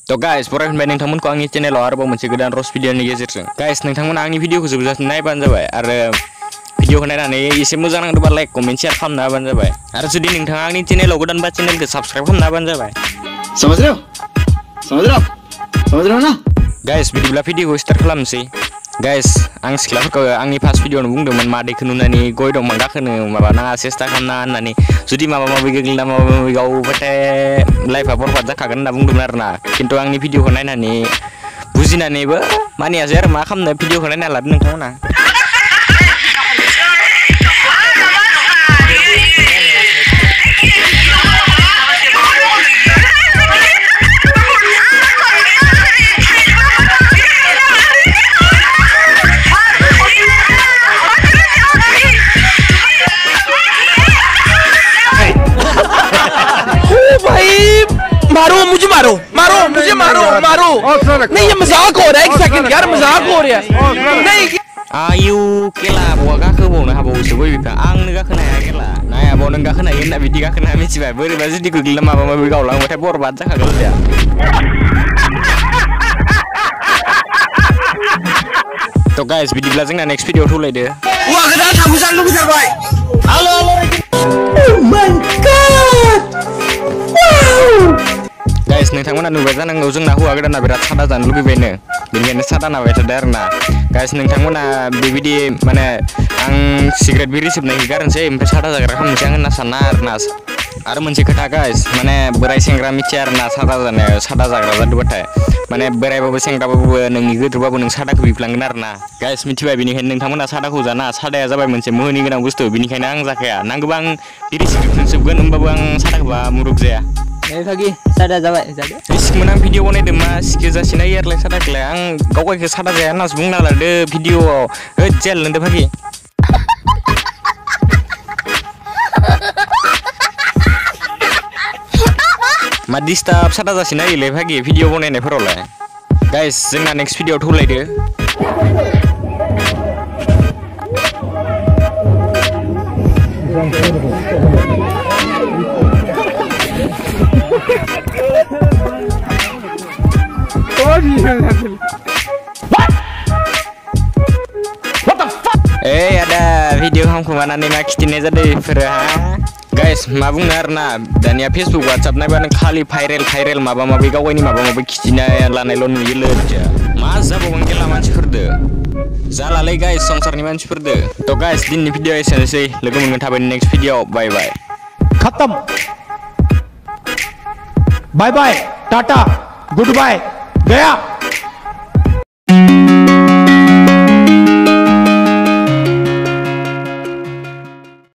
तो गाइस बरायफिनबाय नोंथांमोनखौ आंनि चेनेलाव आरोबाव मोनसे गोदान रस भिडिअनि गेजेरजों गाइस नोंथांमोना आंनि भिडिअखौ जोबजासिम नायबानो जाबाय आरो भिडिअखौ नायनानै एसे मोजां नांदोंबा लाइक कमेन्ट शेयार खालामना होबानो जाबाय आरो जुदि नोंथाङा आंनि चेनेलाव गोदानबा चेनेलखौ साबस्क्राइब खालामना होबानो जाबाय समझ रहे हो ना गाइस बिदिब्ला भिडिअखौ स्टार्ट खालामनोसै गाइस आं सिख्लाफोरखौ आंनि फार्स्ट भिडिअआवनो बुंदोंमोन मा दैखौ नुनानै गय दंफां गाखोनो माबानाङा सेस्था खालामना होननानै जुदि माबा माबि गोग्लैना माबा माबि गावबाथाय लाइफआ बरबाद जाखागोन होनना बुंदोंमोन आरोना खिन्थु आंनि भिडिअखौ नायनानै बुजिनानैबो मानियासै आरो मा खालामनो भिडिअखौ नायना लादो नोंथांमोना मारो मुझे मारो नहीं ये मजाक हो रहा है एक सेकंड यार मजाक हो रहा है नहीं आयु केला बहा गाखोबावनो हाबावोसो गय बिफां आंनो गाखोनो हाया केला नायाबाव नों गाखोनो हायो होनना बिदि गाखोनो हाया मिथिबाय बोरैबा जुदि गोग्लैना माबा माबि गावलांबाथाय बरबाद जाखागोन दा तो गाइस बिदिब्ला जोंना नेक्स्ट भिडिअ थौलायदो हुआ गोदान थांखौ जानो लुबैथारबाय हेलो गाइस नोंथांमोना नुबाय जानांगौ जोंना हौवा गोदाना बिराद सादा जानो लुगैबायनो बेनिखायनो सादा नाबाय थादों आरोना गाइस नोंथांमोना बेबायदि माने आं सिगारेट बिरि सोबनायखौ गारनोसै ओमफ्राय सादा जाग्रा खालामनोसै आं होनना साना आरोना आरो मोनसे खोथा गाइस माने बोराय सेंग्रा मिथिया आरोना सादा जानायाव सादा जाग्रा जादोंबाथाय माने बोरायबाबो सेंग्राबाबो नोंनि गोदोरबाबो नों सादाखौ बिफ्लांगोन आरोना गाइस मिथिबाय बेनिखायनो नोंथांमोना सादाखौ जाना सादाया जाबाय मोनसे मोहनि गोनां बुस्थु बेनिखायनो आं जाखाया नांगौबा आं बिरि सिगारेट सोबगोन होमबाबो आं सादाखौबा मुरुक जाया भागी सादा जाबाय जादो सिखमोन आं भिडिअ बनायदों मा सिखे जासिना एयारलाय सादाखौलाय आं गावगायखौ सादा जाया होननासो बुंना लादो भिडिअआव ओइ जेल नोंदो भागी मा डिस्टार्ब सादा जासिना होयोलै भागी भिडिअ बनायनायफोरावलाय गाइस जोंना नेक्स्ट भिडिअआव थौलायदो Hey ada video hamkumaनानै मा खिथिनाय जादों बेफोरो हा गाइस मा बुंनो आरोना दानिया फेसबुक वाट्सएप नायबानो खालि भाइरेल माबा माबि गावगायनि माबा माबि खिथिनाय लानायल' नुयो लोगो मा जाबावगोन गेला मानसिफोरदो जालालै गाइस संसारनि मानसिफोरदो तो गाइस दिननि भिडिअ एसेनोसै लोगो मोनगोन थाबाय नेक्स्ट भिडिअ बाय बाय खत्म बाय बाय टाटा गुड बाय गया।